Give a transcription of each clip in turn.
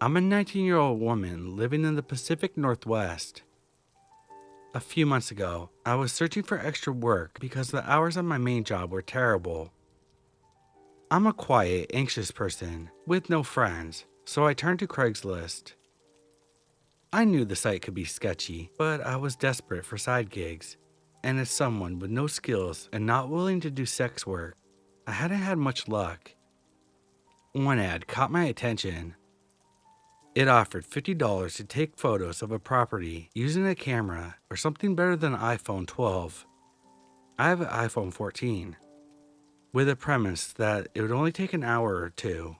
I'm a 19-year-old woman living in the Pacific Northwest. A few months ago, I was searching for extra work because the hours on my main job were terrible. I'm a quiet, anxious person with no friends, so I turned to Craigslist. I knew the site could be sketchy, but I was desperate for side gigs, and as someone with no skills and not willing to do sex work, I hadn't had much luck. One ad caught my attention. It offered $50 to take photos of a property using a camera or something better than an iPhone 12. I have an iPhone 14, with a premise that it would only take an hour or two.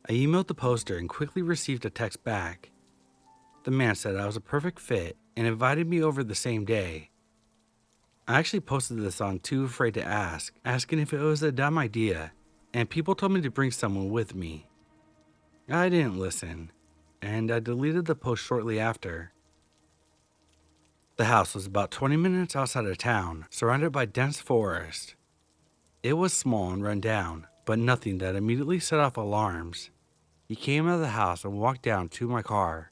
I emailed the poster and quickly received a text back. The man said I was a perfect fit and invited me over the same day. I actually posted this on Too Afraid to Ask, asking if it was a dumb idea, and people told me to bring someone with me. I didn't listen, and I deleted the post shortly after. The house was about 20 minutes outside of town, surrounded by dense forest. It was small and run down, but nothing that immediately set off alarms. He came out of the house and walked down to my car.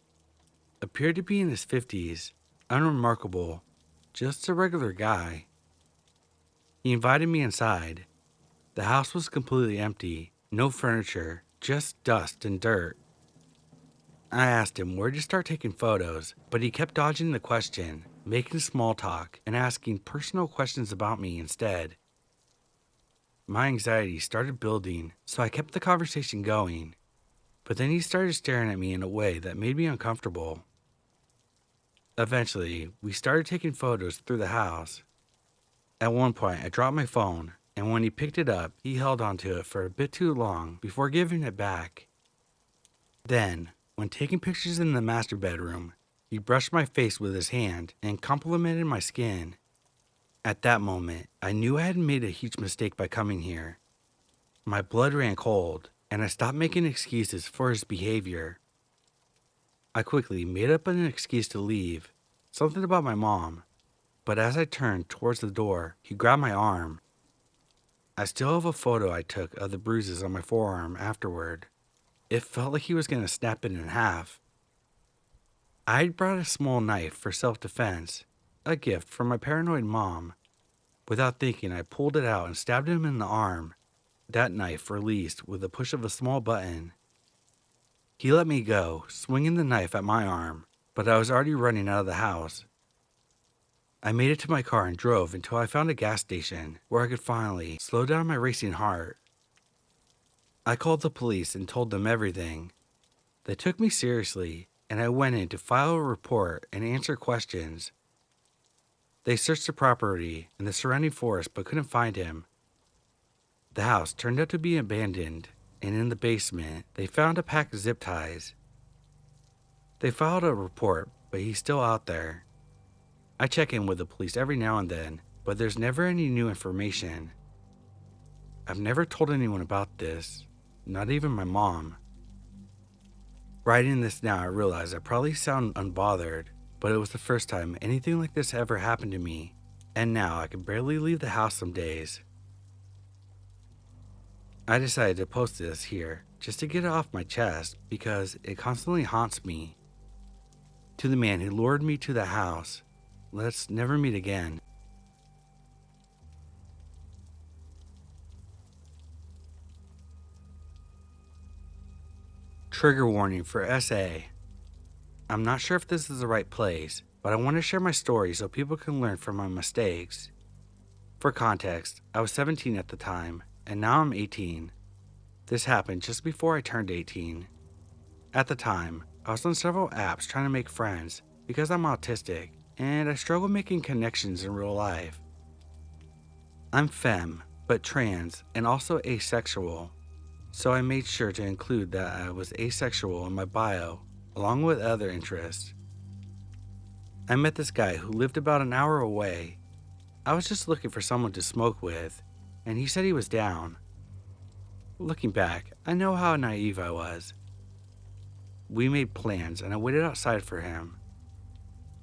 Appeared to be in his 50s, unremarkable, just a regular guy. He invited me inside. The house was completely empty, no furniture, just dust and dirt. I asked him where to start taking photos, but he kept dodging the question, making small talk and asking personal questions about me instead. My anxiety started building, so I kept the conversation going, but then he started staring at me in a way that made me uncomfortable. Eventually, we started taking photos through the house. At one point, I dropped my phone, and when he picked it up, he held onto it for a bit too long before giving it back. Then, when taking pictures in the master bedroom, he brushed my face with his hand and complimented my skin. At that moment, I knew I had made a huge mistake by coming here. My blood ran cold, and I stopped making excuses for his behavior. I quickly made up an excuse to leave, something about my mom, but as I turned towards the door, he grabbed my arm. I still have a photo I took of the bruises on my forearm afterward. It felt like he was going to snap it in half. I had brought a small knife for self-defense, a gift from my paranoid mom. Without thinking, I pulled it out and stabbed him in the arm. That knife released with a push of a small button. He let me go, swinging the knife at my arm, but I was already running out of the house. I made it to my car and drove until I found a gas station where I could finally slow down my racing heart. I called the police and told them everything. They took me seriously, and I went in to file a report and answer questions. They searched the property and the surrounding forest but couldn't find him. The house turned out to be abandoned, and in the basement, they found a pack of zip ties. They filed a report, but he's still out there. I check in with the police every now and then, but there's never any new information. I've never told anyone about this, not even my mom. Writing this now, I realize I probably sound unbothered, but it was the first time anything like this ever happened to me, and now I can barely leave the house some days. I decided to post this here just to get it off my chest because it constantly haunts me. To the man who lured me to the house, let's never meet again. Trigger warning for SA. I'm not sure if this is the right place, but I want to share my story so people can learn from my mistakes. For context, I was 17 at the time, and now I'm 18. This happened just before I turned 18. At the time, I was on several apps trying to make friends because I'm autistic, and I struggle making connections in real life. I'm femme, but trans, and also asexual, so I made sure to include that I was asexual in my bio, along with other interests. I met this guy who lived about an hour away. I was just looking for someone to smoke with, and he said he was down. Looking back, I know how naive I was. We made plans, and I waited outside for him.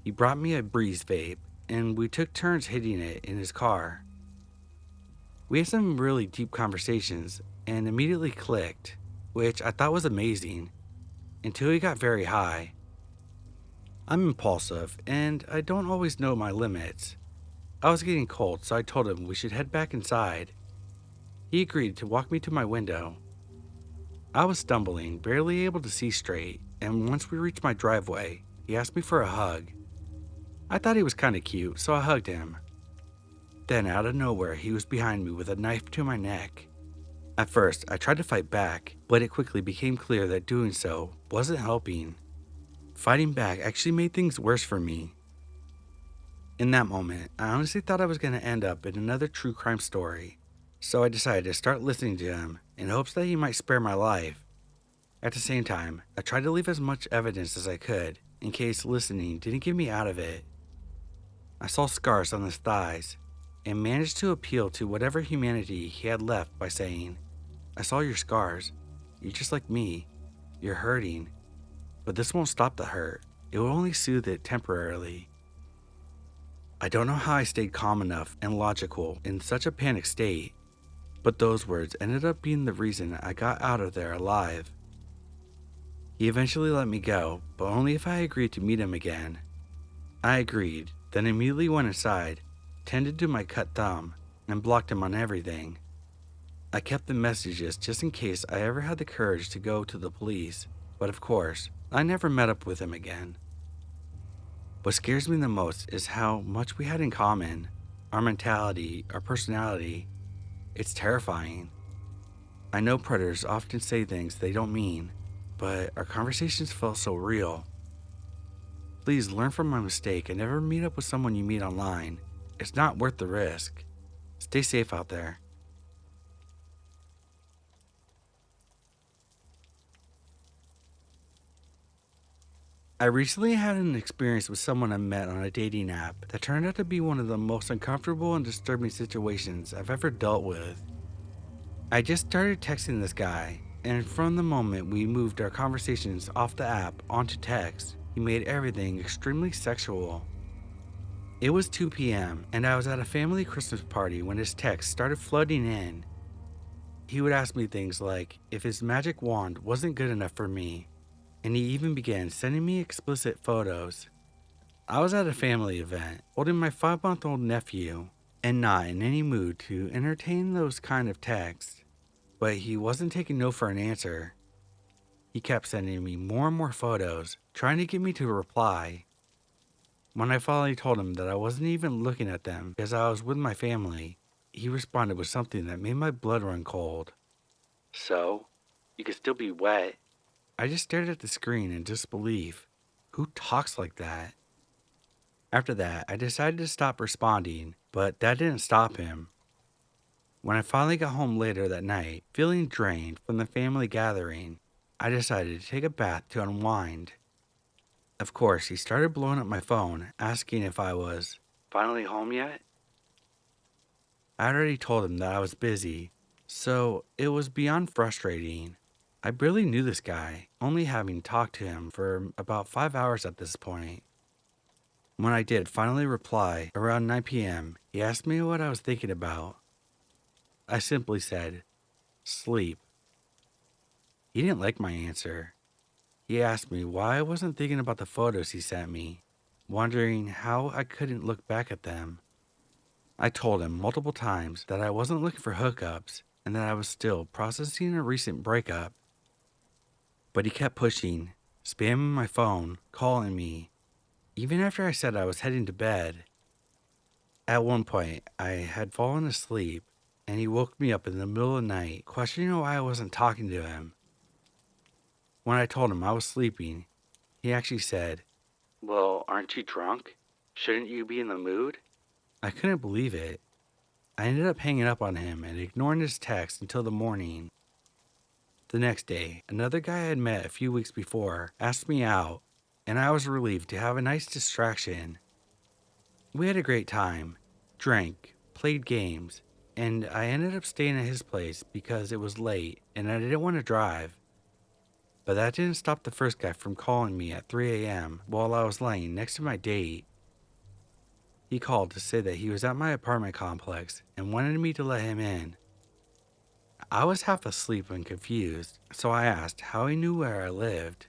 He brought me a breeze vape, and we took turns hitting it in his car. We had some really deep conversations, and immediately clicked, which I thought was amazing. until he got very high. I'm impulsive, and I don't always know my limits. I was getting cold, so I told him we should head back inside. He agreed to walk me to my window. I was stumbling, barely able to see straight, and once we reached my driveway, he asked me for a hug. I thought he was kinda cute, so I hugged him. Then, out of nowhere, he was behind me with a knife to my neck. At first, I tried to fight back, but it quickly became clear that doing so wasn't helping. Fighting back actually made things worse for me. In that moment, I honestly thought I was going to end up in another true crime story, so I decided to start listening to him in hopes that he might spare my life. At the same time, I tried to leave as much evidence as I could, in case listening didn't get me out of it. I saw scars on his thighs, and managed to appeal to whatever humanity he had left by saying, "I saw your scars. You're just like me. You're hurting. But this won't stop the hurt. It will only soothe it temporarily." I don't know how I stayed calm enough and logical in such a panicked state, but those words ended up being the reason I got out of there alive. He eventually let me go, but only if I agreed to meet him again. I agreed, then immediately went inside, tended to my cut thumb, and blocked him on everything. I kept the messages just in case I ever had the courage to go to the police, but of course, I never met up with him again. What scares me the most is how much we had in common, our mentality, our personality. It's terrifying. I know predators often say things they don't mean, but our conversations felt so real. Please learn from my mistake and never meet up with someone you meet online. It's not worth the risk. Stay safe out there. I recently had an experience with someone I met on a dating app that turned out to be one of the most uncomfortable and disturbing situations I've ever dealt with. I just started texting this guy, and from the moment we moved our conversations off the app onto text, he made everything extremely sexual. It was 2 p.m., and I was at a family Christmas party when his texts started flooding in. He would ask me things like if his magic wand wasn't good enough for me, and he even began sending me explicit photos. I was at a family event, holding my 5-month-old nephew, and not in any mood to entertain those kind of texts. But he wasn't taking no for an answer. He kept sending me more and more photos, trying to get me to reply. When I finally told him that I wasn't even looking at them because I was with my family, he responded with something that made my blood run cold. "So, you could still be wet." I just stared at the screen in disbelief. Who talks like that? After that, I decided to stop responding, but that didn't stop him. When I finally got home later that night, feeling drained from the family gathering, I decided to take a bath to unwind. Of course, he started blowing up my phone, asking if I was finally home yet. I already told him that I was busy, so it was beyond frustrating. I barely knew this guy, only having talked to him for about 5 hours at this point. When I did finally reply around 9 p.m., he asked me what I was thinking about. I simply said, "Sleep." He didn't like my answer. He asked me why I wasn't thinking about the photos he sent me, wondering how I couldn't look back at them. I told him multiple times that I wasn't looking for hookups and that I was still processing a recent breakup. But he kept pushing, spamming my phone, calling me, even after I said I was heading to bed. At one point, I had fallen asleep, and he woke me up in the middle of the night, questioning why I wasn't talking to him. When I told him I was sleeping, he actually said, "Well, aren't you drunk? Shouldn't you be in the mood?" I couldn't believe it. I ended up hanging up on him and ignoring his text until the morning. The next day, another guy I had met a few weeks before asked me out, and I was relieved to have a nice distraction. We had a great time, drank, played games, and I ended up staying at his place because it was late and I didn't want to drive. But that didn't stop the first guy from calling me at 3 a.m. while I was laying next to my date. He called to say that he was at my apartment complex and wanted me to let him in. I was half asleep and confused, so I asked how he knew where I lived.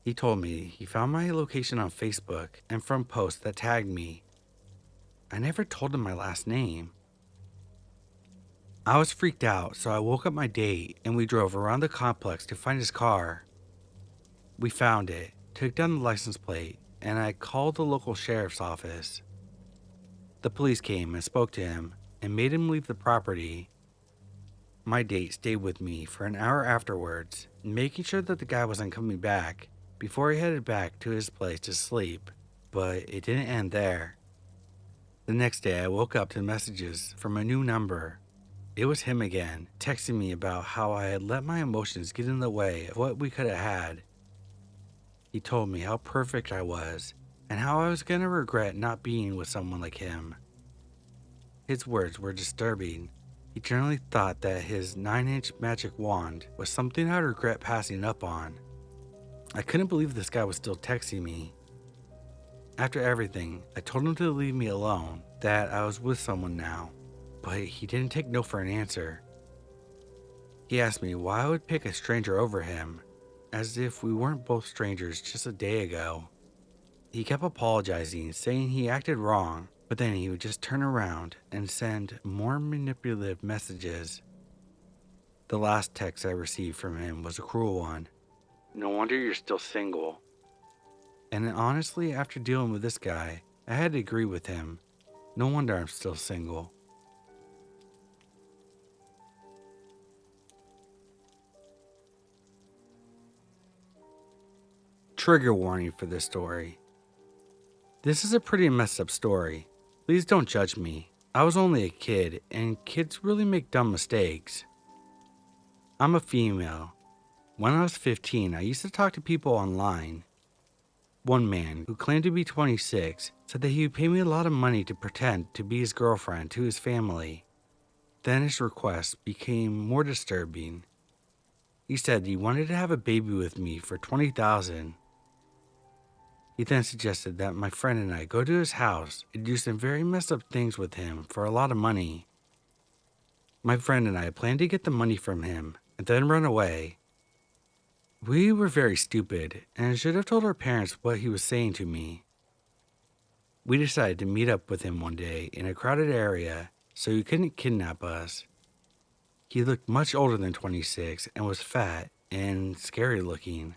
He told me he found my location on Facebook and from posts that tagged me. I never told him my last name. I was freaked out, so I woke up my date and we drove around the complex to find his car. We found it, took down the license plate, and I called the local sheriff's office. The police came and spoke to him and made him leave the property. My date stayed with me for an hour afterwards, making sure that the guy wasn't coming back before he headed back to his place to sleep, but it didn't end there. The next day I woke up to messages from a new number. It was him again, texting me about how I had let my emotions get in the way of what we could have had. He told me how perfect I was and how I was going to regret not being with someone like him. His words were disturbing. He generally thought that his 9-inch magic wand was something I'd regret passing up on. I couldn't believe this guy was still texting me. After everything, I told him to leave me alone, that I was with someone now, but he didn't take no for an answer. He asked me why I would pick a stranger over him, as if we weren't both strangers just a day ago. He kept apologizing, saying he acted wrong, but then he would just turn around and send more manipulative messages. The last text I received from him was a cruel one. "No wonder you're still single." And honestly, after dealing with this guy, I had to agree with him. No wonder I'm still single. Trigger warning for this story. This is a pretty messed up story. Please don't judge me. I was only a kid, and kids really make dumb mistakes. I'm a female. When I was 15, I used to talk to people online. One man, who claimed to be 26, said that he would pay me a lot of money to pretend to be his girlfriend to his family. Then his request became more disturbing. He said he wanted to have a baby with me for $20,000. He then suggested that my friend and I go to his house and do some very messed up things with him for a lot of money. My friend and I planned to get the money from him and then run away. We were very stupid and should have told our parents what he was saying to me. We decided to meet up with him one day in a crowded area so he couldn't kidnap us. He looked much older than 26 and was fat and scary looking.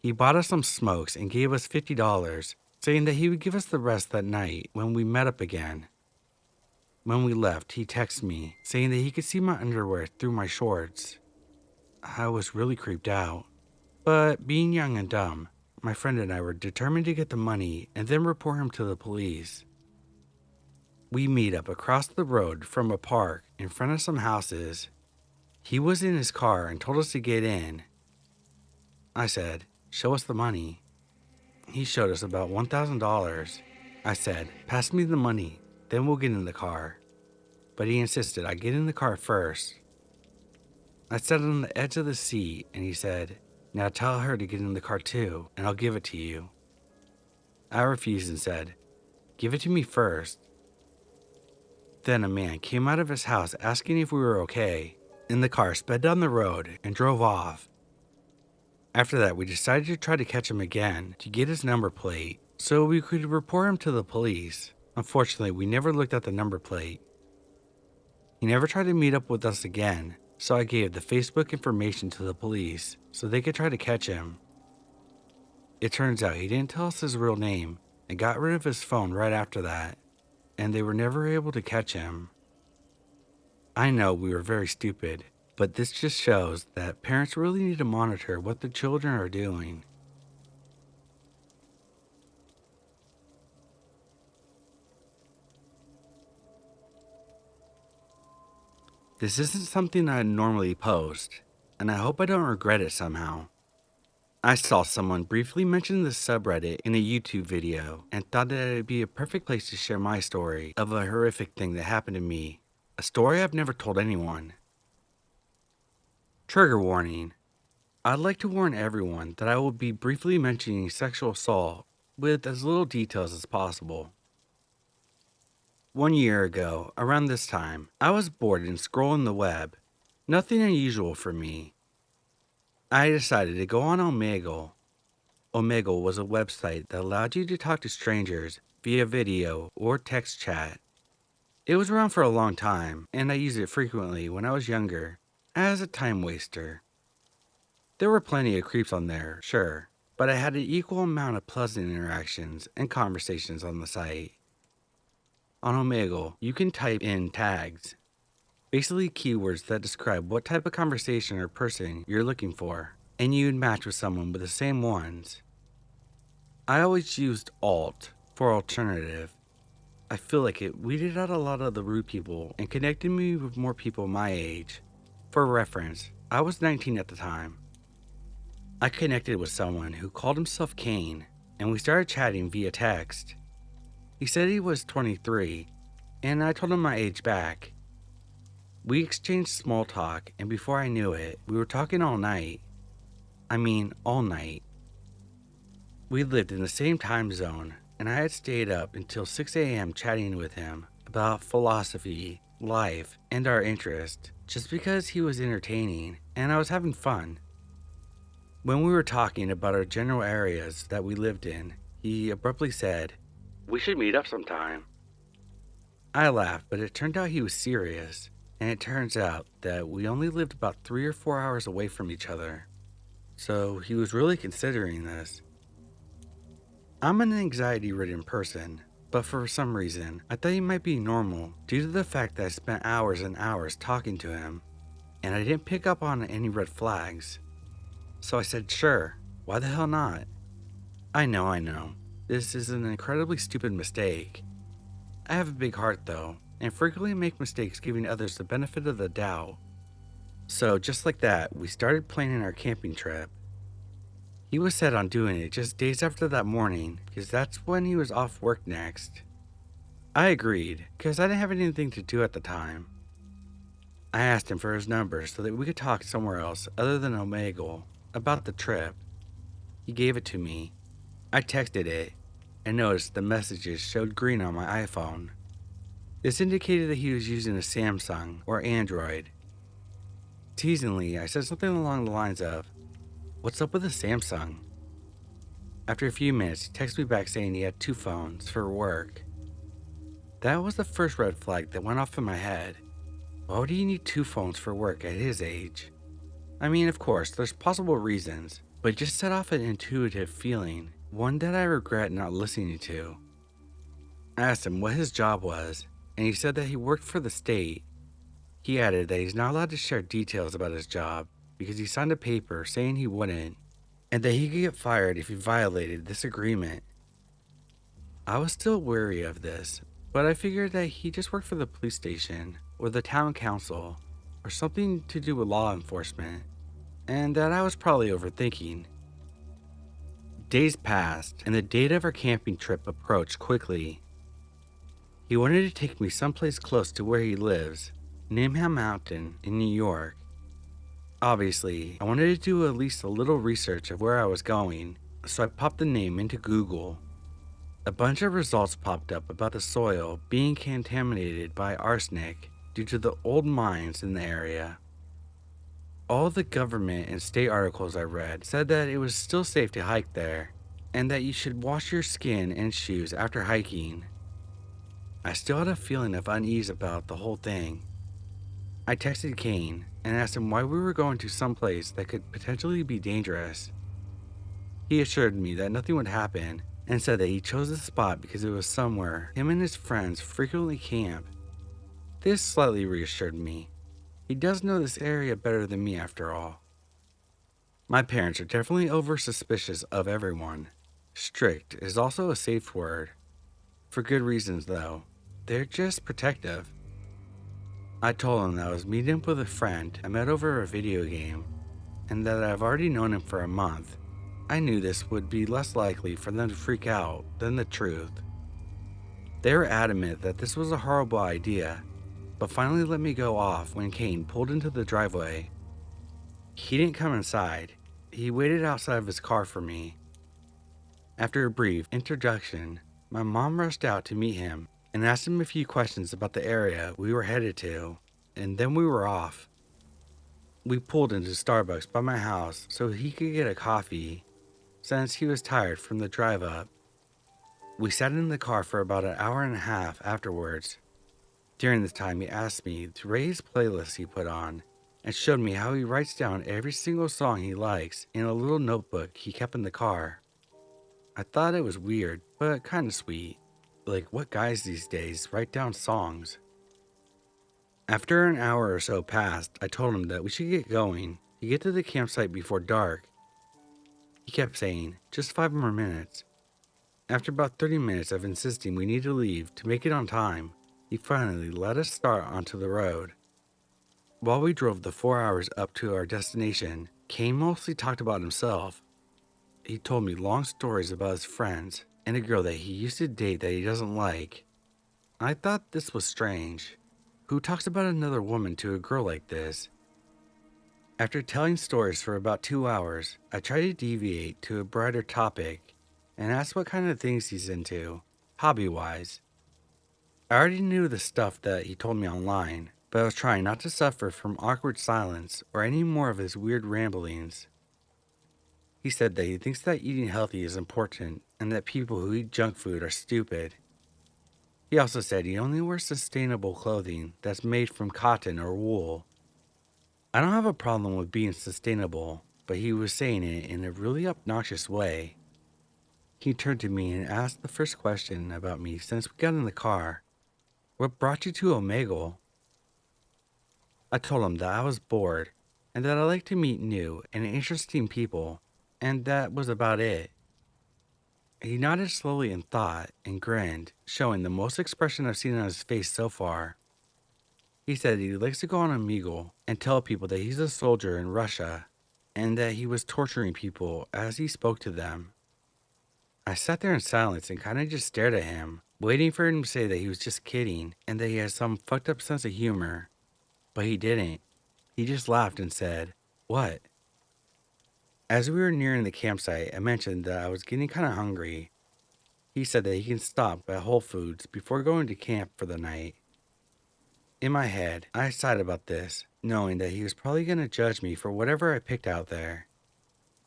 He bought us some smokes and gave us $50, saying that he would give us the rest that night when we met up again. When we left, he texted me, saying that he could see my underwear through my shorts. I was really creeped out. But being young and dumb, my friend and I were determined to get the money and then report him to the police. We meet up across the road from a park in front of some houses. He was in his car and told us to get in. I said, "Show us the money." He showed us about $1,000. I said, "Pass me the money, then we'll get in the car." But he insisted I get in the car first. I sat on the edge of the seat and he said, "Now tell her to get in the car too, and I'll give it to you." I refused and said, "Give it to me first." Then a man came out of his house asking if we were okay, and the car sped down the road and drove off. After that, we decided to try to catch him again to get his number plate so we could report him to the police. Unfortunately, we never looked at the number plate. He never tried to meet up with us again, so I gave the Facebook information to the police so they could try to catch him. It turns out he didn't tell us his real name and got rid of his phone right after that, and they were never able to catch him. I know we were very stupid, but this just shows that parents really need to monitor what their children are doing. This isn't something I'd normally post, and I hope I don't regret it somehow. I saw someone briefly mention this subreddit in a YouTube video and thought that it'd be a perfect place to share my story of a horrific thing that happened to me, a story I've never told anyone. Trigger warning. I'd like to warn everyone that I will be briefly mentioning sexual assault with as little details as possible. 1 year ago, around this time, I was bored and scrolling the web. Nothing unusual for me. I decided to go on Omegle, Omegle was a website that allowed you to talk to strangers via video or text chat. It was around for a long time, and I used it frequently when I was younger, as a time waster. There were plenty of creeps on there, sure, but I had an equal amount of pleasant interactions and conversations on the site. On Omegle, you can type in tags, basically keywords that describe what type of conversation or person you're looking for, and you'd match with someone with the same ones. I always used alt for alternative. I feel like it weeded out a lot of the rude people and connected me with more people my age. For reference, I was 19 at the time. I connected with someone who called himself Kane, and we started chatting via text. He said he was 23, and I told him my age back. We exchanged small talk, and before I knew it, we were talking all night. I mean, all night. We lived in the same time zone, and I had stayed up until 6 a.m. chatting with him about philosophy, life, and our interest, just because he was entertaining and I was having fun. When we were talking about our general areas that we lived in, he abruptly said, "We should meet up sometime." I laughed, but it turned out he was serious, and it turns out that we only lived about 3 or 4 hours away from each other. So he was really considering this. I'm an anxiety-ridden person, but for some reason, I thought he might be normal due to the fact that I spent hours and hours talking to him, and I didn't pick up on any red flags. So I said, sure, why the hell not? I know. This is an incredibly stupid mistake. I have a big heart though, and frequently make mistakes giving others the benefit of the doubt. So just like that, we started planning our camping trip. He was set on doing it just days after that morning, because that's when he was off work next. I agreed, because I didn't have anything to do at the time. I asked him for his number so that we could talk somewhere else other than Omegle about the trip. He gave it to me. I texted it, and noticed the messages showed green on my iPhone. This indicated that he was using a Samsung or Android. Teasingly, I said something along the lines of, "What's up with the Samsung?" After a few minutes, he texted me back saying he had 2 phones for work. That was the first red flag that went off in my head. Why would he need 2 phones for work at his age? I mean, of course, there's possible reasons, but it just set off an intuitive feeling, one that I regret not listening to. I asked him what his job was, and he said that he worked for the state. He added that he's not allowed to share details about his job because he signed a paper saying he wouldn't, and that he could get fired if he violated this agreement. I was still wary of this, but I figured that he just worked for the police station or the town council or something to do with law enforcement, and that I was probably overthinking. Days passed, and the date of our camping trip approached quickly. He wanted to take me someplace close to where he lives, Nimham Mountain in New York. Obviously, I wanted to do at least a little research of where I was going, so I popped the name into Google. A bunch of results popped up about the soil being contaminated by arsenic due to the old mines in the area. All the government and state articles I read said that it was still safe to hike there, and that you should wash your skin and shoes after hiking. I still had a feeling of unease about the whole thing. I texted Kane and asked him why we were going to some place that could potentially be dangerous. He assured me that nothing would happen and said that he chose the spot because it was somewhere him and his friends frequently camp. This slightly reassured me. He does know this area better than me after all. My parents are definitely over suspicious of everyone. Strict is also a safe word. For good reasons though. They're just protective. I told him that I was meeting up with a friend I met over a video game, and that I've already known him for a month. I knew this would be less likely for them to freak out than the truth. They were adamant that this was a horrible idea, but finally let me go off when Kane pulled into the driveway. He didn't come inside. He waited outside of his car for me. After a brief introduction, my mom rushed out to meet him and asked him a few questions about the area we were headed to, and then we were off. We pulled into Starbucks by my house so he could get a coffee. since he was tired from the drive up. We sat in the car for about an hour and a half afterwards. During this time, he asked me to rate his playlist he put on and showed me how he writes down every single song he likes in a little notebook he kept in the car. I thought it was weird, but kind of sweet. Like, what guys these days write down songs? After an hour or so passed, I told him that we should get going to get to the campsite before dark. He kept saying, just 5 more minutes. After about 30 minutes of insisting we need to leave to make it on time, he finally let us start onto the road. While we drove the 4 hours up to our destination, Kane mostly talked about himself. He told me long stories about his friends and a girl that he used to date that he doesn't like. I thought this was strange. Who talks about another woman to a girl like this? After telling stories for about 2 hours, I tried to deviate to a brighter topic and asked what kind of things he's into, hobby-wise. I already knew the stuff that he told me online, but I was trying not to suffer from awkward silence or any more of his weird ramblings. He said that he thinks that eating healthy is important and that people who eat junk food are stupid. He also said he only wears sustainable clothing that's made from cotton or wool. I don't have a problem with being sustainable, but he was saying it in a really obnoxious way. He turned to me and asked the first question about me since we got in the car. What brought you to Omegle? I told him that I was bored and that I like to meet new and interesting people, and that was about it. He nodded slowly in thought and grinned, showing the most expression I've seen on his face so far. He said he likes to go on Omegle and tell people that he's a soldier in Russia and that he was torturing people as he spoke to them. I sat there in silence and kind of just stared at him, waiting for him to say that he was just kidding and that he had some fucked up sense of humor. But he didn't. He just laughed and said, "What?" As we were nearing the campsite, I mentioned that I was getting kind of hungry. He said that he can stop at Whole Foods before going to camp for the night. In my head, I sighed about this, knowing that he was probably going to judge me for whatever I picked out there.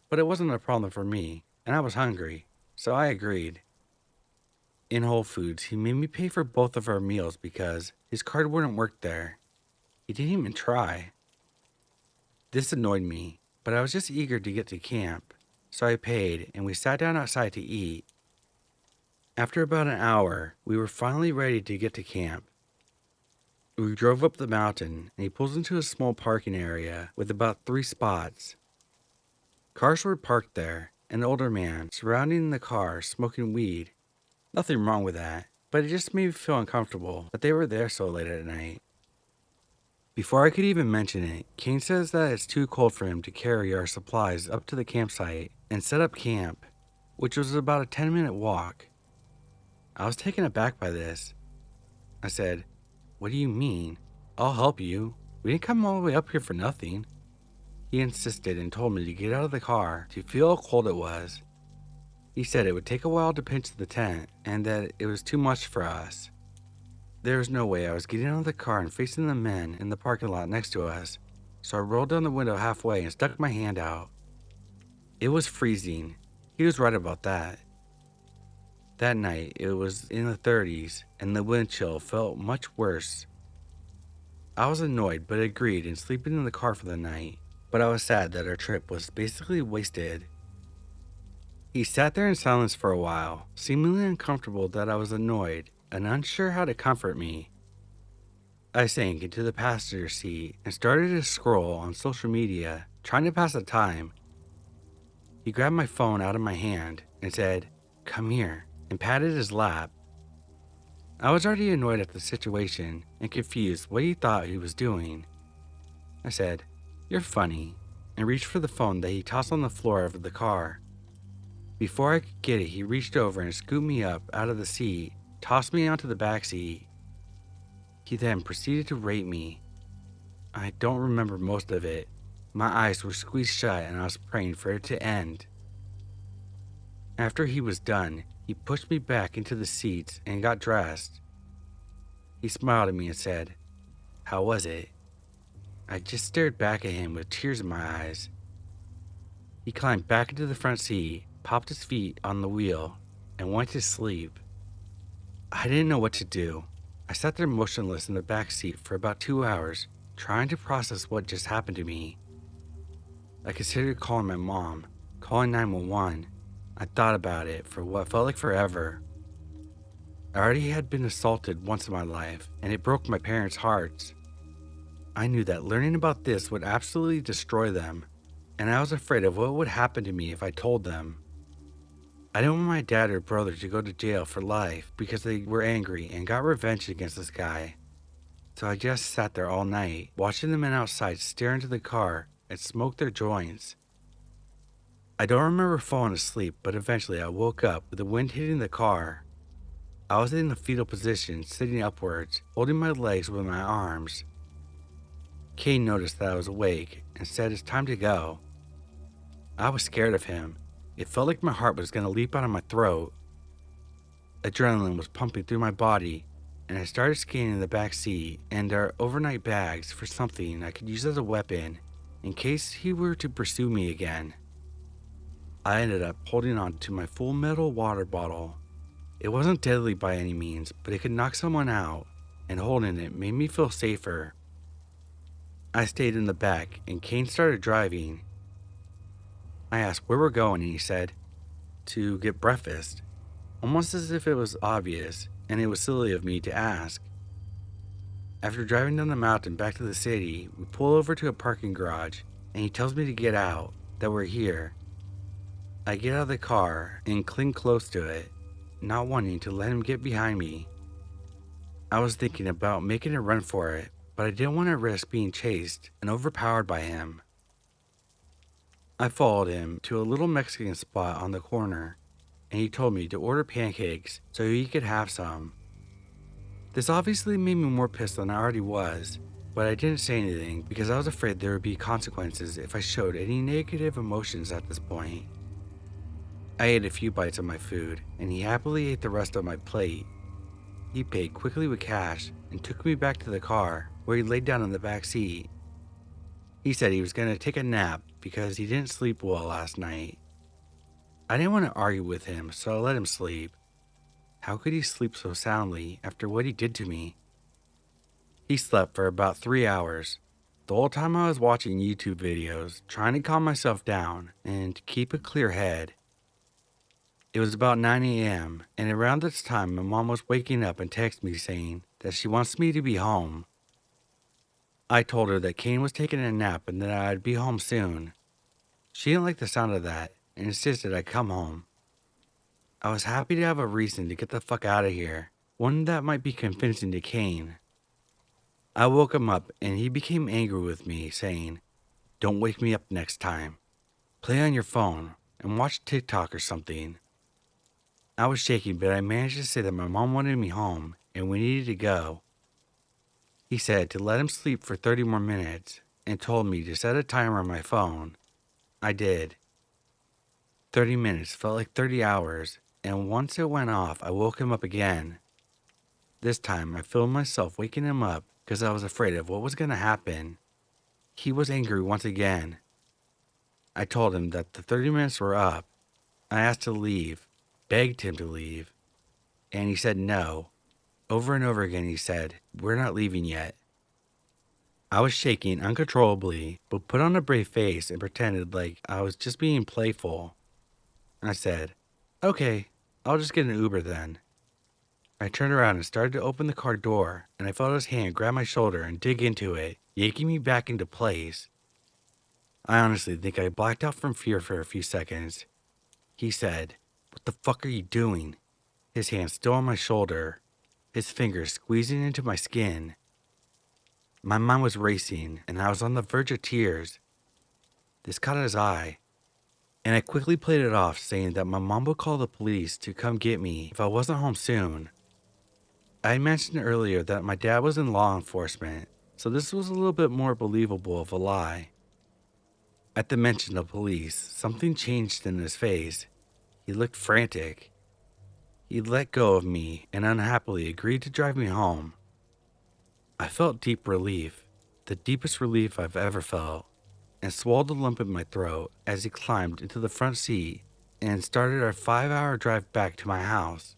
But it wasn't a problem for me, and I was hungry, so I agreed. In Whole Foods, he made me pay for both of our meals because his card wouldn't work there. He didn't even try. This annoyed me, but I was just eager to get to camp, so I paid and we sat down outside to eat. After about an hour, we were finally ready to get to camp. We drove up the mountain and he pulls into a small parking area with about 3 spots. Cars were parked there, an older man surrounding the car smoking weed. Nothing wrong with that, but it just made me feel uncomfortable that they were there so late at night. Before I could even mention it, Kane says that it's too cold for him to carry our supplies up to the campsite and set up camp, which was about a 10-minute walk. I was taken aback by this. I said, "What do you mean? I'll help you. We didn't come all the way up here for nothing." He insisted and told me to get out of the car to feel how cold it was. He said it would take a while to pitch the tent and that it was too much for us. There was no way I was getting out of the car and facing the men in the parking lot next to us, so I rolled down the window halfway and stuck my hand out. It was freezing. He was right about that. That night, it was in the 30s, and the wind chill felt much worse. I was annoyed but agreed in sleeping in the car for the night, but I was sad that our trip was basically wasted. He sat there in silence for a while, seemingly uncomfortable that I was annoyed and unsure how to comfort me. I sank into the passenger seat and started to scroll on social media, trying to pass the time. He grabbed my phone out of my hand and said, "Come here," and patted his lap. I was already annoyed at the situation and confused what he thought he was doing. I said, "You're funny," and reached for the phone that he tossed on the floor of the car. Before I could get it, he reached over and scooped me up out of the seat, tossed me onto the back seat. He then proceeded to rape me. I don't remember most of it. My eyes were squeezed shut and I was praying for it to end. After he was done, he pushed me back into the seats and got dressed. He smiled at me and said, "How was it?" I just stared back at him with tears in my eyes. He climbed back into the front seat, popped his feet on the wheel, and went to sleep. I didn't know what to do. I sat there motionless in the back seat for about 2 hours, trying to process what just happened to me. I considered calling my mom, calling 911. I thought about it for what felt like forever. I already had been assaulted once in my life, and it broke my parents' hearts. I knew that learning about this would absolutely destroy them, and I was afraid of what would happen to me if I told them. I didn't want my dad or brother to go to jail for life because they were angry and got revenge against this guy. So I just sat there all night, watching the men outside stare into the car and smoke their joints. I don't remember falling asleep, but eventually I woke up with the wind hitting the car. I was in a fetal position, sitting upwards, holding my legs with my arms. Kane noticed that I was awake and said it's time to go. I was scared of him. It felt like my heart was going to leap out of my throat. Adrenaline was pumping through my body, and I started scanning the back seat and our overnight bags for something I could use as a weapon in case he were to pursue me again. I ended up holding on to my full metal water bottle. It wasn't deadly by any means, but it could knock someone out, and holding it made me feel safer. I stayed in the back, and Kane started driving. I asked where we're going, and he said, to get breakfast, almost as if it was obvious, and it was silly of me to ask. After driving down the mountain back to the city, we pull over to a parking garage, and he tells me to get out, that we're here. I get out of the car and cling close to it, not wanting to let him get behind me. I was thinking about making a run for it, but I didn't want to risk being chased and overpowered by him. I followed him to a little Mexican spot on the corner, and he told me to order pancakes so he could have some. This obviously made me more pissed than I already was, but I didn't say anything because I was afraid there would be consequences if I showed any negative emotions at this point. I ate a few bites of my food, and he happily ate the rest of my plate. He paid quickly with cash and took me back to the car, where he laid down in the back seat. He said he was going to take a nap because he didn't sleep well last night. I didn't want to argue with him, so I let him sleep. How could he sleep so soundly after what he did to me? He slept for about 3 hours. The whole time I was watching YouTube videos, trying to calm myself down and keep a clear head. It was about 9 a.m., and around this time my mom was waking up and texted me saying that she wants me to be home. I told her that Kane was taking a nap and that I'd be home soon. She didn't like the sound of that and insisted I come home. I was happy to have a reason to get the fuck out of here, one that might be convincing to Kane. I woke him up and he became angry with me, saying, "Don't wake me up next time. Play on your phone and watch TikTok or something." I was shaking, but I managed to say that my mom wanted me home and we needed to go. He said to let him sleep for 30 more minutes and told me to set a timer on my phone. I did. 30 minutes felt like 30 hours, and once it went off, I woke him up again. This time, I filmed myself waking him up because I was afraid of what was going to happen. He was angry once again. I told him that the 30 minutes were up. I asked to leave, begged him to leave, and he said no. Over and over again he said, "We're not leaving yet." I was shaking uncontrollably, but put on a brave face and pretended like I was just being playful. I said, "Okay, I'll just get an Uber then." I turned around and started to open the car door, and I felt his hand grab my shoulder and dig into it, yanking me back into place. I honestly think I blacked out from fear for a few seconds. He said, "What the fuck are you doing?" His hand still on my shoulder, his fingers squeezing into my skin. My mind was racing, and I was on the verge of tears. This caught his eye, and I quickly played it off, saying that my mom would call the police to come get me if I wasn't home soon. I had mentioned earlier that my dad was in law enforcement, so this was a little bit more believable of a lie. At the mention of police, something changed in his face. He looked frantic. He let go of me and unhappily agreed to drive me home. I felt deep relief, the deepest relief I've ever felt, and swallowed a lump in my throat as he climbed into the front seat and started our 5-hour drive back to my house.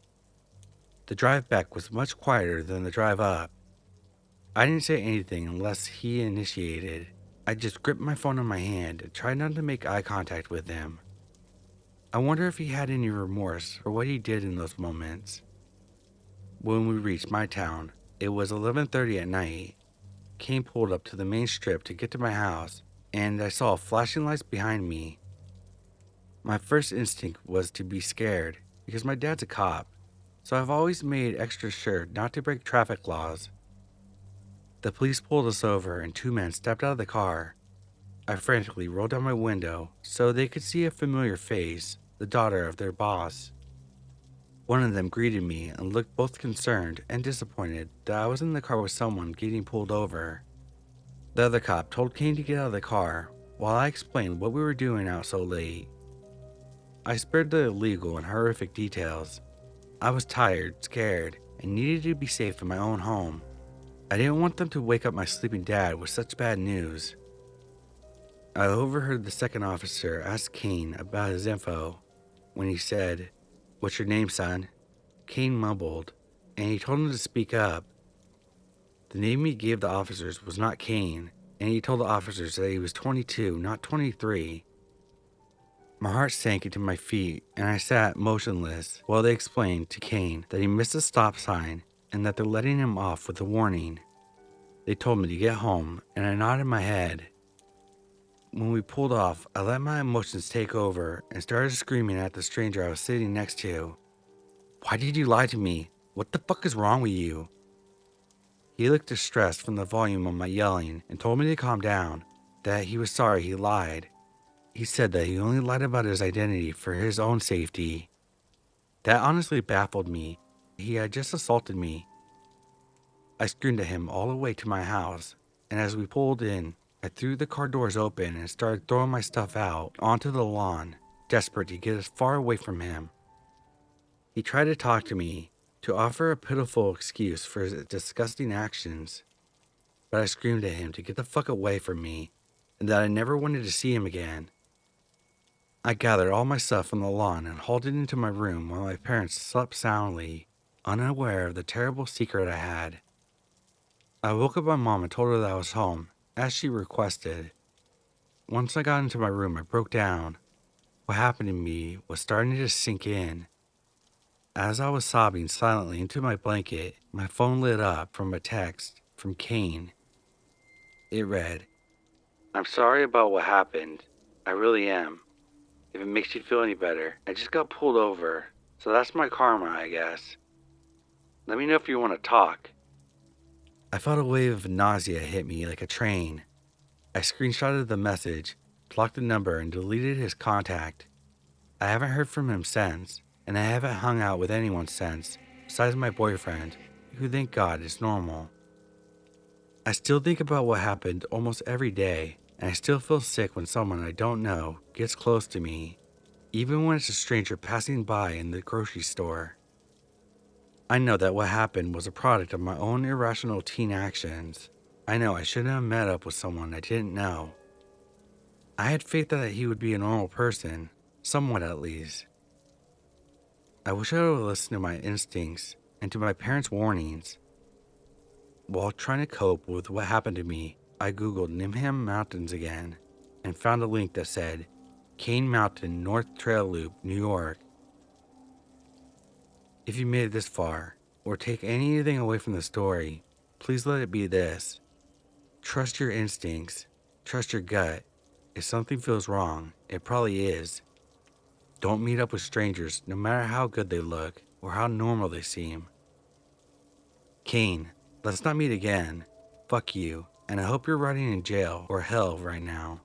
The drive back was much quieter than the drive up. I didn't say anything unless he initiated. I just gripped my phone in my hand and tried not to make eye contact with him. I wonder if he had any remorse for what he did in those moments. When we reached my town, it was 11:30 at night. Kane pulled up to the main strip to get to my house, and I saw flashing lights behind me. My first instinct was to be scared because my dad's a cop, so I've always made extra sure not to break traffic laws. The police pulled us over and 2 men stepped out of the car. I frantically rolled down my window so they could see a familiar face, the daughter of their boss. One of them greeted me and looked both concerned and disappointed that I was in the car with someone getting pulled over. The other cop told Kane to get out of the car while I explained what we were doing out so late. I spared the illegal and horrific details. I was tired, scared, and needed to be safe in my own home. I didn't want them to wake up my sleeping dad with such bad news. I overheard the second officer ask Kane about his info. When he said, "What's your name, son?" Kane mumbled, and he told him to speak up. The name he gave the officers was not Kane, and he told the officers that he was 22, not 23. My heart sank into my feet, and I sat motionless while they explained to Kane that he missed a stop sign and that they're letting him off with a warning. They told me to get home, and I nodded my head. When we pulled off, I let my emotions take over and started screaming at the stranger I was sitting next to. "Why did you lie to me? What the fuck is wrong with you?" He looked distressed from the volume of my yelling and told me to calm down, that he was sorry he lied. He said that he only lied about his identity for his own safety. That honestly baffled me. He had just assaulted me. I screamed at him all the way to my house, and as we pulled in, I threw the car doors open and started throwing my stuff out onto the lawn, desperate to get as far away from him. He tried to talk to me, to offer a pitiful excuse for his disgusting actions, but I screamed at him to get the fuck away from me, and that I never wanted to see him again. I gathered all my stuff from the lawn and hauled it into my room while my parents slept soundly, unaware of the terrible secret I had. I woke up my mom and told her that I was home, as she requested. Once I got into my room, I broke down. What happened to me was starting to sink in. As I was sobbing silently into my blanket, my phone lit up from a text from Kane. It read, "I'm sorry about what happened. I really am. If it makes you feel any better, I just got pulled over, so that's my karma, I guess. Let me know if you want to talk." I felt a wave of nausea hit me like a train. I screenshotted the message, blocked the number, and deleted his contact. I haven't heard from him since, and I haven't hung out with anyone since, besides my boyfriend, who thank God is normal. I still think about what happened almost every day, and I still feel sick when someone I don't know gets close to me, even when it's a stranger passing by in the grocery store. I know that what happened was a product of my own irrational teen actions. I know I shouldn't have met up with someone I didn't know. I had faith that he would be a normal person, somewhat at least. I wish I would have listened to my instincts and to my parents' warnings. While trying to cope with what happened to me, I googled Nimham Mountains again and found a link that said, Cane Mountain North Trail Loop, New York. If you made it this far, or take anything away from the story, please let it be this. Trust your instincts. Trust your gut. If something feels wrong, it probably is. Don't meet up with strangers, no matter how good they look or how normal they seem. Kane, let's not meet again. Fuck you, and I hope you're rotting in jail or hell right now.